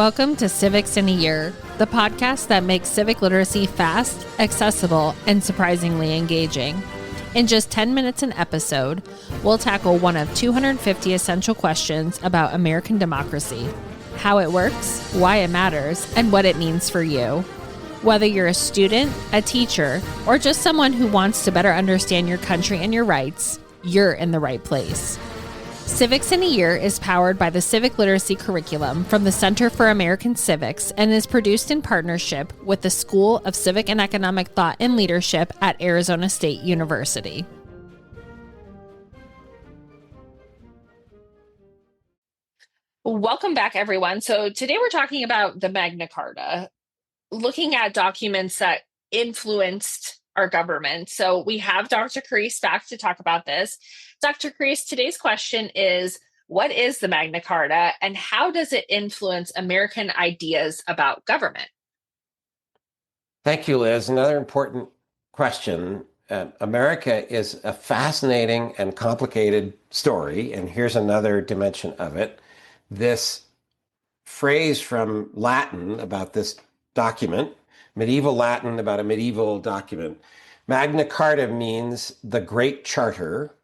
Welcome to Civics in a Year, the podcast that makes civic literacy fast, accessible, and surprisingly engaging. In just 10 minutes an episode, we'll tackle one of 250 essential questions about American democracy, how it works, why it matters, and what it means for you. Whether you're a student, a teacher, or just someone who wants to better understand your country and your rights, you're in the right place. Civics in a Year is powered by the Civic Literacy Curriculum from the Center for American Civics and is produced in partnership with the School of Civic and Economic Thought and Leadership at Arizona State University. Welcome back, everyone. So today we're talking about the Magna Carta, looking at documents that influenced our government. So we have Dr. Crease back to talk about this. Dr. Crease, today's question is, what is the Magna Carta and how does it influence American ideas about government? Thank you, Liz. Another important question. America is a fascinating and complicated story, and here's another dimension of it. This phrase from Latin about this document, medieval Latin about a medieval document. Magna Carta means the Great Charter,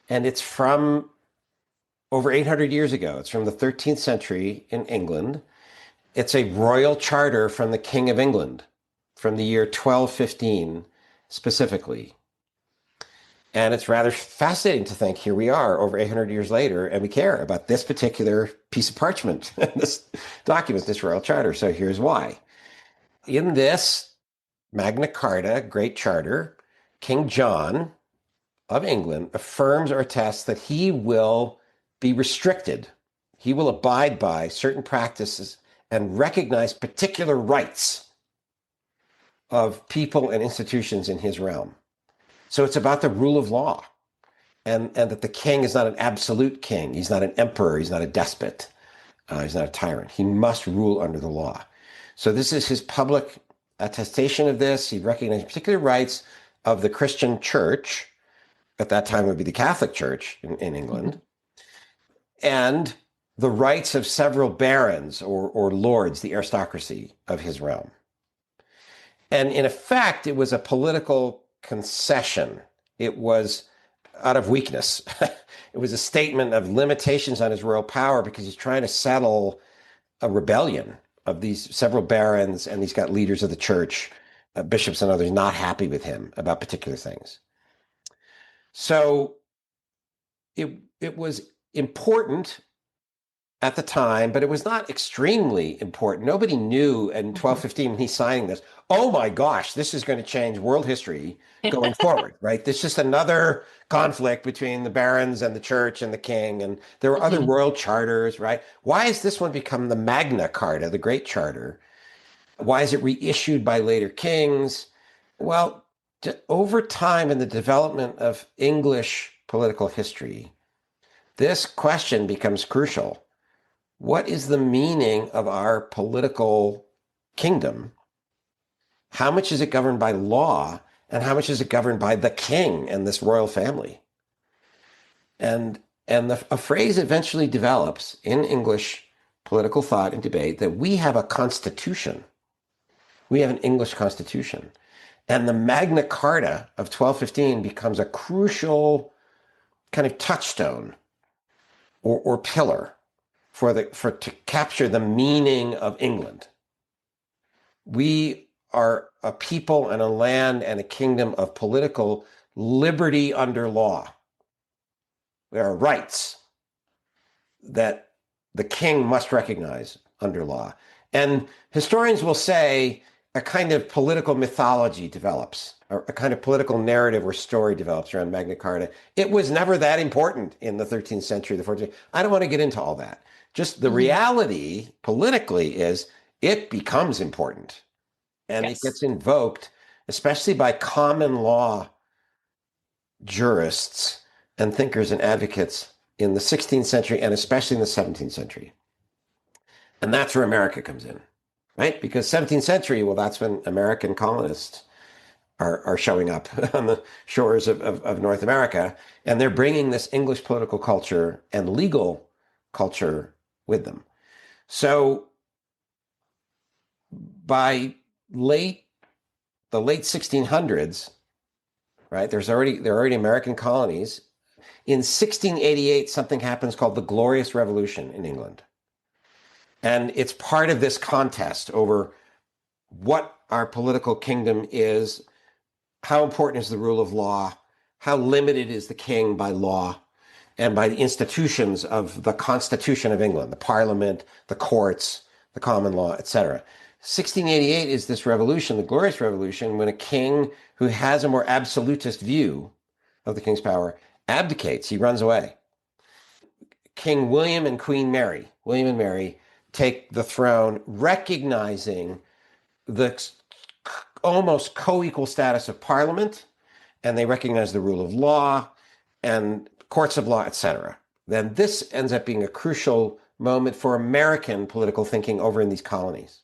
and it's from over 800 years ago. It's from the 13th century in England. It's a royal charter from the King of England from the year 1215 specifically. And it's rather fascinating to think here we are over 800 years later, and we care about this particular piece of parchment, this document, this royal charter. So here's why. In this Magna Carta, Great Charter, King John of England affirms or attests that he will be restricted. He will abide by certain practices and recognize particular rights of people and institutions in his realm. So it's about the rule of law and that the king is not an absolute king. He's not an emperor. He's not a despot. He's not a tyrant. He must rule under the law. So this is his public attestation of this. He recognized particular rights of the Christian church. At that time, it would be the Catholic Church in England, and the rights of several barons or lords, the aristocracy of his realm. And in effect, it was a political concession. It was out of weakness. It was a statement of limitations on his royal power because he's trying to settle a rebellion of these several barons, and he's got leaders of the church, bishops and others, not happy with him about particular things. So it was important at the time, but it was not extremely important. Nobody knew in 1215 when he's signing this, oh my gosh, this is going to change world history going forward, right? This is just another conflict between the barons and the church and the king. And there were other royal charters, right? Why has this one become the Magna Carta, the Great Charter? Why is it reissued by later kings? Well, over time in the development of English political history, this question becomes crucial. What is the meaning of our political kingdom? How much is it governed by law, and how much is it governed by the king and this royal family? And a phrase eventually develops in English political thought and debate that we have a constitution. We have an English constitution. And the Magna Carta of 1215 becomes a crucial kind of touchstone or pillar to capture the meaning of England. We are a people and a land and a kingdom of political liberty under law. There are rights that the king must recognize under law. And historians will say a kind of political mythology develops, or a kind of political narrative or story develops around Magna Carta. It was never that important in the 13th century, the 14th. I don't want to get into all that. Just the reality politically is it becomes important. And it gets invoked, especially by common law jurists and thinkers and advocates in the 16th century and especially in the 17th century. And that's where America comes in. Right? Because 17th century, well, that's when American colonists are showing up on the shores of North America, and they're bringing this English political culture and legal culture with them. So by the late 1600s, right? There are already American colonies. In 1688, something happens called the Glorious Revolution in England. And it's part of this contest over what our political kingdom is, how important is the rule of law, how limited is the king by law and by the institutions of the Constitution of England, the Parliament, the courts, the common law, etc. 1688 is this revolution, the Glorious Revolution, when a king who has a more absolutist view of the king's power abdicates. He runs away. King William and Queen Mary, William and Mary, take the throne, recognizing the almost co-equal status of Parliament, and they recognize the rule of law and courts of law, etc. Then this ends up being a crucial moment for American political thinking over in these colonies.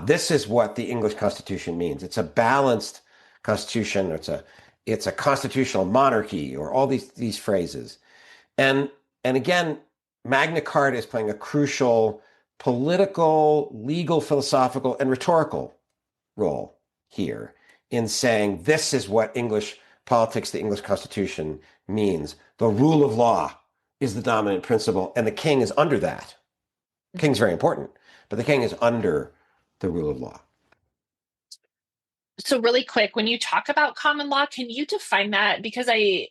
This is what the English Constitution means. It's a balanced constitution. It's a constitutional monarchy, or all these phrases. And again, Magna Carta is playing a crucial political, legal, philosophical, and rhetorical role here in saying this is what English politics, the English Constitution means. The rule of law is the dominant principle, and the king is under that. The king's very important, but the king is under the rule of law. So really quick, when you talk about common law, can you define that? Because I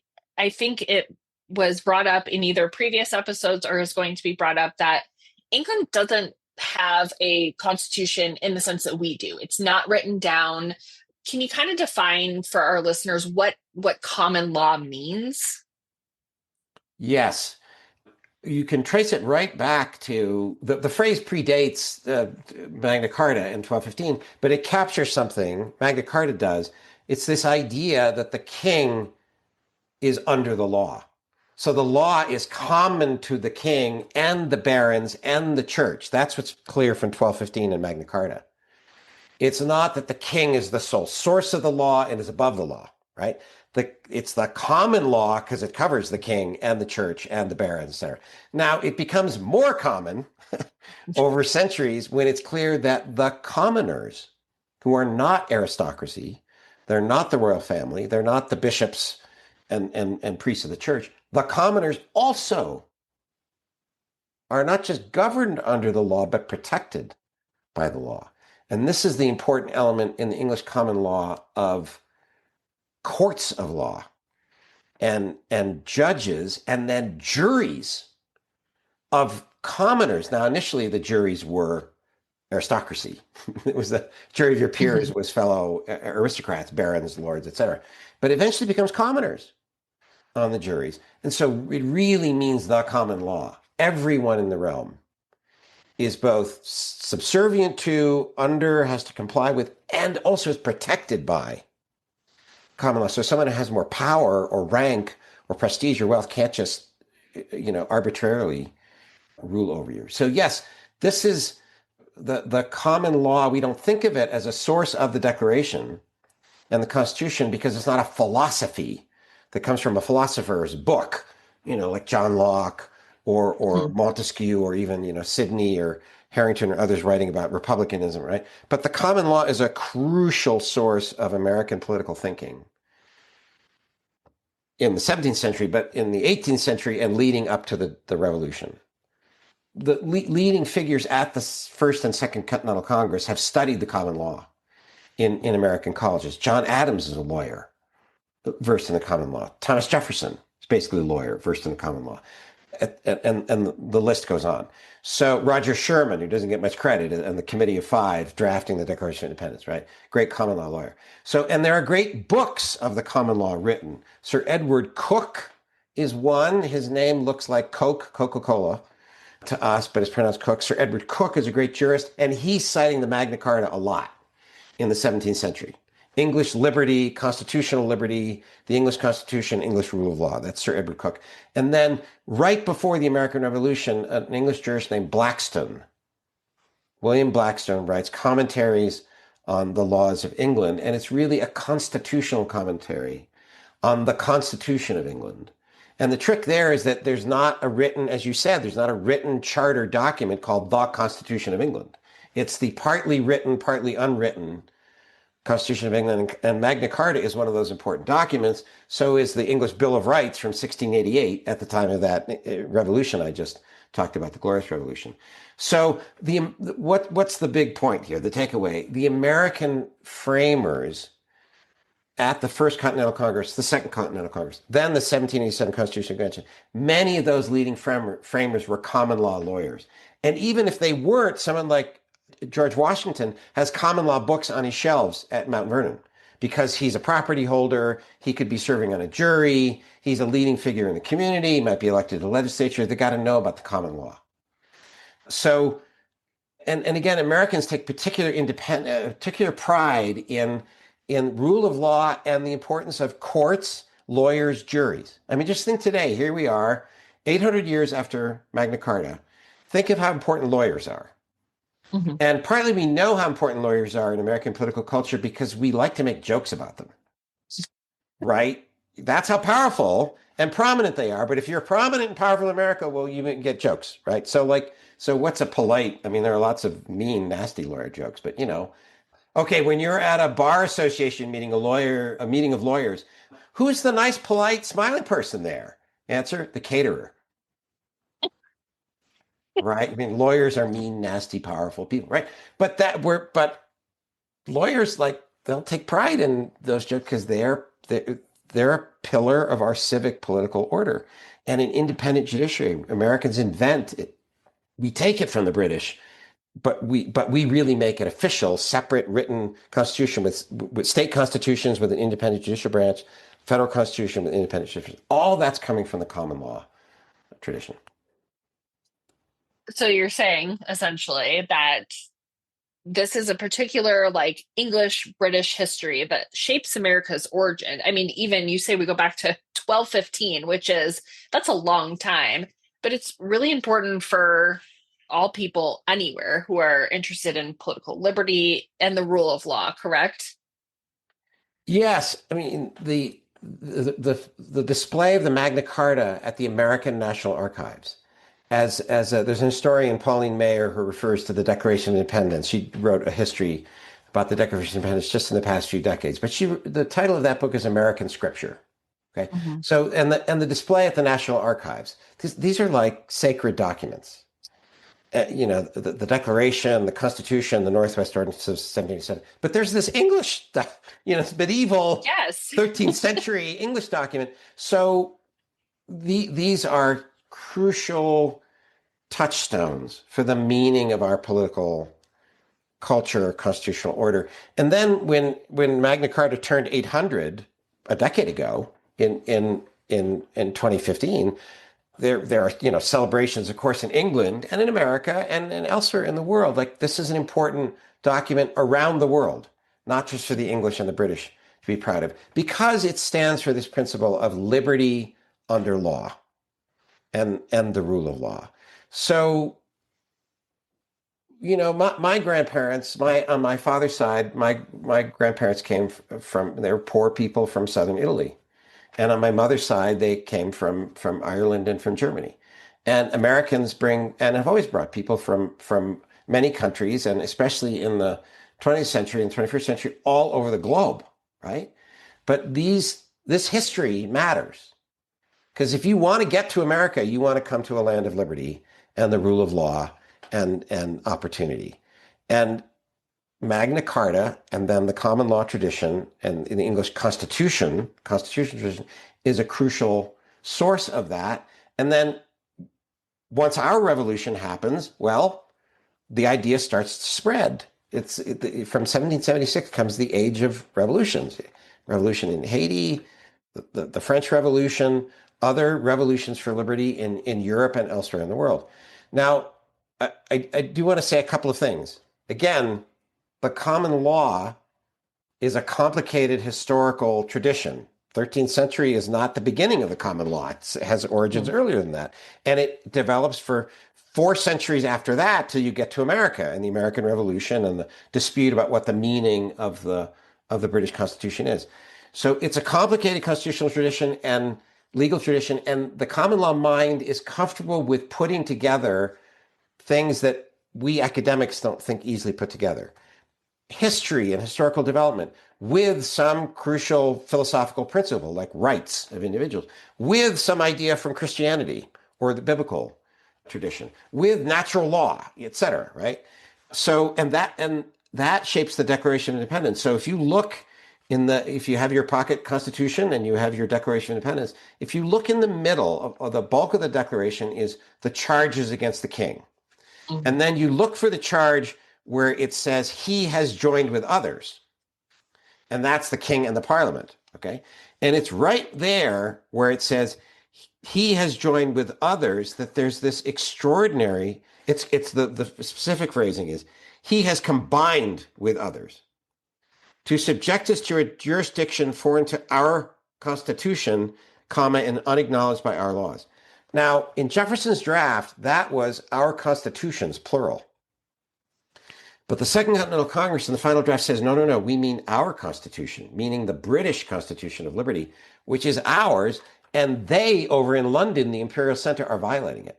think it was brought up in either previous episodes or is going to be brought up that England doesn't have a constitution in the sense that we do. It's not written down. Can you kind of define for our listeners what common law means? Yes. You can trace it right back to the phrase predates Magna Carta in 1215, but it captures something, Magna Carta does. It's this idea that the king is under the law. So the law is common to the king and the barons and the church. That's what's clear from 1215 in Magna Carta. It's not that the king is the sole source of the law and is above the law, right? It's the common law because it covers the king and the church and the barons, etc. Now, it becomes more common over centuries when it's clear that the commoners, who are not aristocracy, they're not the royal family, they're not the bishops and priests of the church, the commoners also are not just governed under the law, but protected by the law. And this is the important element in the English common law of courts of law and judges and then juries of commoners. Now, initially, the juries were aristocracy. It was the jury of your peers was fellow aristocrats, barons, lords, etc. But eventually becomes commoners on the juries. And so it really means the common law. Everyone in the realm is both subservient to, under, has to comply with, and also is protected by common law. So someone who has more power or rank or prestige or wealth can't just, arbitrarily rule over you. So yes, this is the common law. We don't think of it as a source of the Declaration and the Constitution because it's not a philosophy that comes from a philosopher's book, like John Locke or Montesquieu or even, Sidney or Harrington or others writing about republicanism, right? But the common law is a crucial source of American political thinking in the 17th century, but in the 18th century and leading up to the Revolution. The leading figures at the First and Second Continental Congress have studied the common law in American colleges. John Adams is a lawyer versed in the common law. Thomas Jefferson is basically a lawyer versed in the common law. And the list goes on. So Roger Sherman, who doesn't get much credit, and the Committee of Five drafting the Declaration of Independence, right? Great common law lawyer. So, and there are great books of the common law written. Sir Edward Coke is one. His name looks like Coke, Coca-Cola to us, but it's pronounced Cook. Sir Edward Coke is a great jurist, and he's citing the Magna Carta a lot in the 17th century. English liberty, constitutional liberty, the English Constitution, English rule of law. That's Sir Edward Coke. And then right before the American Revolution, an English jurist named Blackstone, William Blackstone, writes commentaries on the laws of England. And it's really a constitutional commentary on the Constitution of England. And the trick there is that there's not a written, as you said, there's not a written charter document called the Constitution of England. It's the partly written, partly unwritten Constitution of England, and Magna Carta is one of those important documents. So is the English Bill of Rights from 1688 at the time of that revolution I just talked about, the Glorious Revolution. So what's the big point here, the takeaway? The American framers at the First Continental Congress, the Second Continental Congress, then the 1787 Constitutional Convention, many of those leading framers were common law lawyers. And even if they weren't, someone like George Washington has common law books on his shelves at Mount Vernon because he's a property holder. He could be serving on a jury. He's a leading figure in the community. He might be elected to the legislature. They got to know about the common law. So, and again, Americans take particular pride in rule of law and the importance of courts, lawyers, juries. I mean, just think today, here we are, 800 years after Magna Carta. Think of how important lawyers are. Mm-hmm. And partly we know how important lawyers are in American political culture because we like to make jokes about them, right? That's how powerful and prominent they are. But if you're prominent and powerful in America, well, you get jokes, right? So what's a polite? I mean, there are lots of mean, nasty lawyer jokes, but okay, when you're at a bar association meeting, a meeting of lawyers, who's the nice, polite, smiling person there? Answer: the caterer. Right? I mean, lawyers are mean, nasty, powerful people, right? But lawyers, they'll take pride in those jokes because they're a pillar of our civic political order and an independent judiciary. Americans invent it. We take it from the British, but we really make it official, separate written constitution with state constitutions with an independent judicial branch, federal constitution with independent judicial. All that's coming from the common law tradition. So you're saying essentially that this is a particular English-British history that shapes America's origin. I mean, even you say we go back to 1215, that's a long time, but it's really important for all people anywhere who are interested in political liberty and the rule of law, correct? Yes. I mean, the display of the Magna Carta at the American National Archives, as there's an historian, Pauline Maier, who refers to the Declaration of Independence. She wrote a history about the Declaration of Independence just in the past few decades. But the title of that book is American Scripture. Okay. Mm-hmm. So, and the display at the National Archives, these are like sacred documents. The Declaration, the Constitution, the Northwest Ordinance of 1787. But there's this English stuff, it's medieval, 13th century English document. So these are crucial touchstones for the meaning of our political culture, constitutional order. And then when Magna Carta turned 800 a decade ago in 2015, there are celebrations, of course, in England and in America and elsewhere in the world. This is an important document around the world, not just for the English and the British to be proud of, because it stands for this principle of liberty under law and the rule of law. So, my grandparents, on my father's side, my grandparents came they were poor people from southern Italy. And on my mother's side, they came from Ireland and from Germany. And Americans and have always brought people from many countries, and especially in the 20th century and 21st century, all over the globe, right? But this history matters. Because if you want to get to America, you want to come to a land of liberty and the rule of law and opportunity. And Magna Carta and then the common law tradition and in the English constitution tradition is a crucial source of that. And then once our revolution happens, well, the idea starts to spread. From 1776 comes the age of revolutions. Revolution in Haiti, the French Revolution, other revolutions for liberty in Europe and elsewhere in the world. Now, I do want to say a couple of things. Again, the common law is a complicated historical tradition. 13th century is not the beginning of the common law. It has origins earlier than that. And it develops for 4 centuries after that till you get to America and the American Revolution and the dispute about what the meaning of the British Constitution is. So it's a complicated constitutional tradition and legal tradition, and the common law mind is comfortable with putting together things that we academics don't think easily put together. History and historical development with some crucial philosophical principle like rights of individuals, with some idea from Christianity or the biblical tradition, with natural law, etc. Right? So, and that shapes the Declaration of Independence. So if you look if you have your pocket Constitution and you have your Declaration of Independence, if you look in the middle of the bulk of the Declaration is the charges against the king. Mm-hmm. And then you look for the charge where it says he has joined with others. And that's the king and the parliament, okay? And it's right there where it says he has joined with others that there's this extraordinary, it's the specific phrasing is, he has combined with others to subject us to a jurisdiction foreign to our Constitution, and unacknowledged by our laws. Now, in Jefferson's draft, that was our constitutions, plural. But the Second Continental Congress in the final draft says, no, we mean our Constitution, meaning the British Constitution of Liberty, which is ours, and they, over in London, the Imperial Center, are violating it.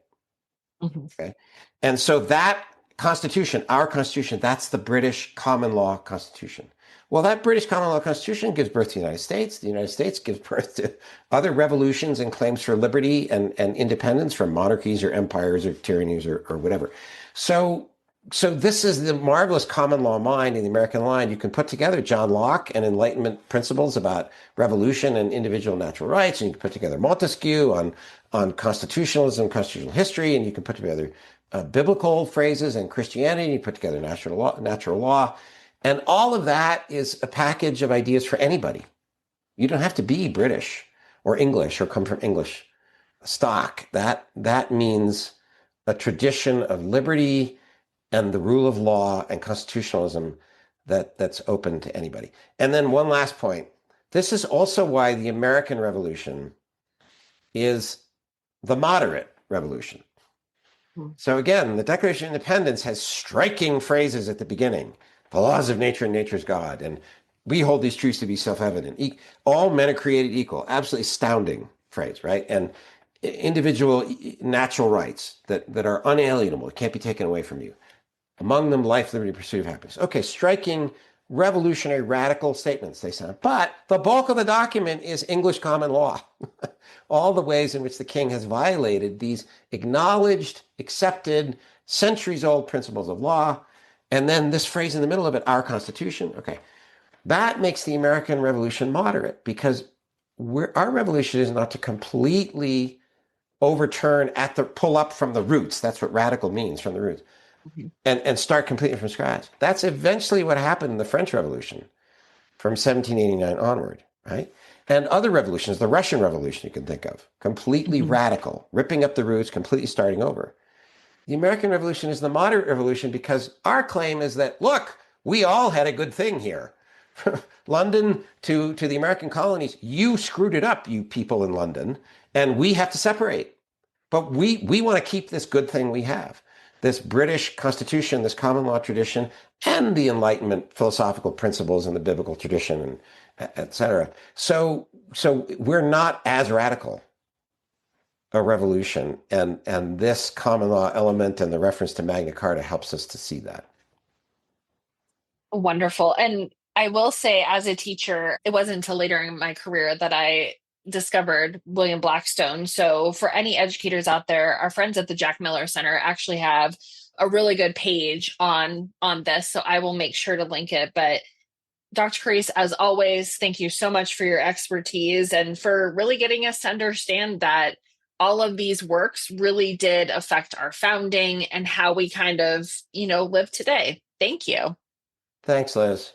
Mm-hmm. Okay, and so that Constitution, our Constitution, that's the British common law Constitution. Well, that British common law Constitution gives birth to the United States. The United States gives birth to other revolutions and claims for liberty and independence from monarchies or empires or tyrannies or whatever. So this is the marvelous common law mind in the American line. You can put together John Locke and Enlightenment principles about revolution and individual natural rights, and you can put together Montesquieu on constitutionalism, constitutional history, and you can put together biblical phrases and Christianity, and you put together natural law. And all of that is a package of ideas for anybody. You don't have to be British or English or come from English stock. That means a tradition of liberty and the rule of law and constitutionalism that's open to anybody. And then one last point. This is also why the American Revolution is the moderate revolution. So again, the Declaration of Independence has striking phrases at the beginning. The laws of nature and nature's God. And we hold these truths to be self-evident. All men are created equal. Absolutely astounding phrase, right? And individual natural rights that are unalienable, can't be taken away from you. Among them, life, liberty, pursuit of happiness. Okay, striking, revolutionary, radical statements, they sound. But the bulk of the document is English common law. All the ways in which the king has violated these acknowledged, accepted, centuries-old principles of law. And then this phrase in the middle of it, our Constitution. Okay, that makes the American Revolution moderate because our revolution is not to completely overturn pull up from the roots. That's what radical means, from the roots, mm-hmm. and start completely from scratch. That's eventually what happened in the French Revolution from 1789 onward, right? And other revolutions, the Russian Revolution you can think of, completely mm-hmm. radical, ripping up the roots, completely starting over. The American Revolution is the moderate revolution because our claim is that, look, we all had a good thing here. London to the American colonies, you screwed it up, you people in London, and we have to separate. But we want to keep this good thing we have, this British Constitution, this common law tradition, and the Enlightenment philosophical principles and the biblical tradition, and et cetera. So we're not as radical a revolution, and this common law element and the reference to Magna Carta helps us to see that. Wonderful. And I will say, as a teacher, it wasn't until later in my career that I discovered William Blackstone. So for any educators out there, our friends at the Jack Miller Center actually have a really good page on this. So I will make sure to link it. But Dr. Carice, as always, thank you so much for your expertise and for really getting us to understand that all of these works really did affect our founding and how we kind of, live today. Thank you. Thanks, Liz.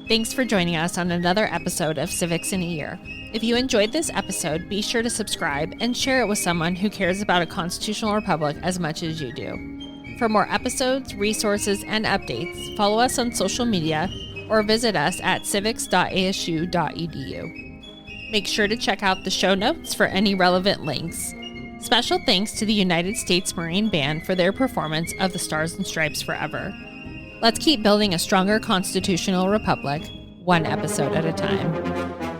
Thanks for joining us on another episode of Civics in a Year. If you enjoyed this episode, be sure to subscribe and share it with someone who cares about a constitutional republic as much as you do. For more episodes, resources, and updates, follow us on social media or visit us at civics.asu.edu. Make sure to check out the show notes for any relevant links. Special thanks to the United States Marine Band for their performance of the Stars and Stripes Forever. Let's keep building a stronger constitutional republic, one episode at a time.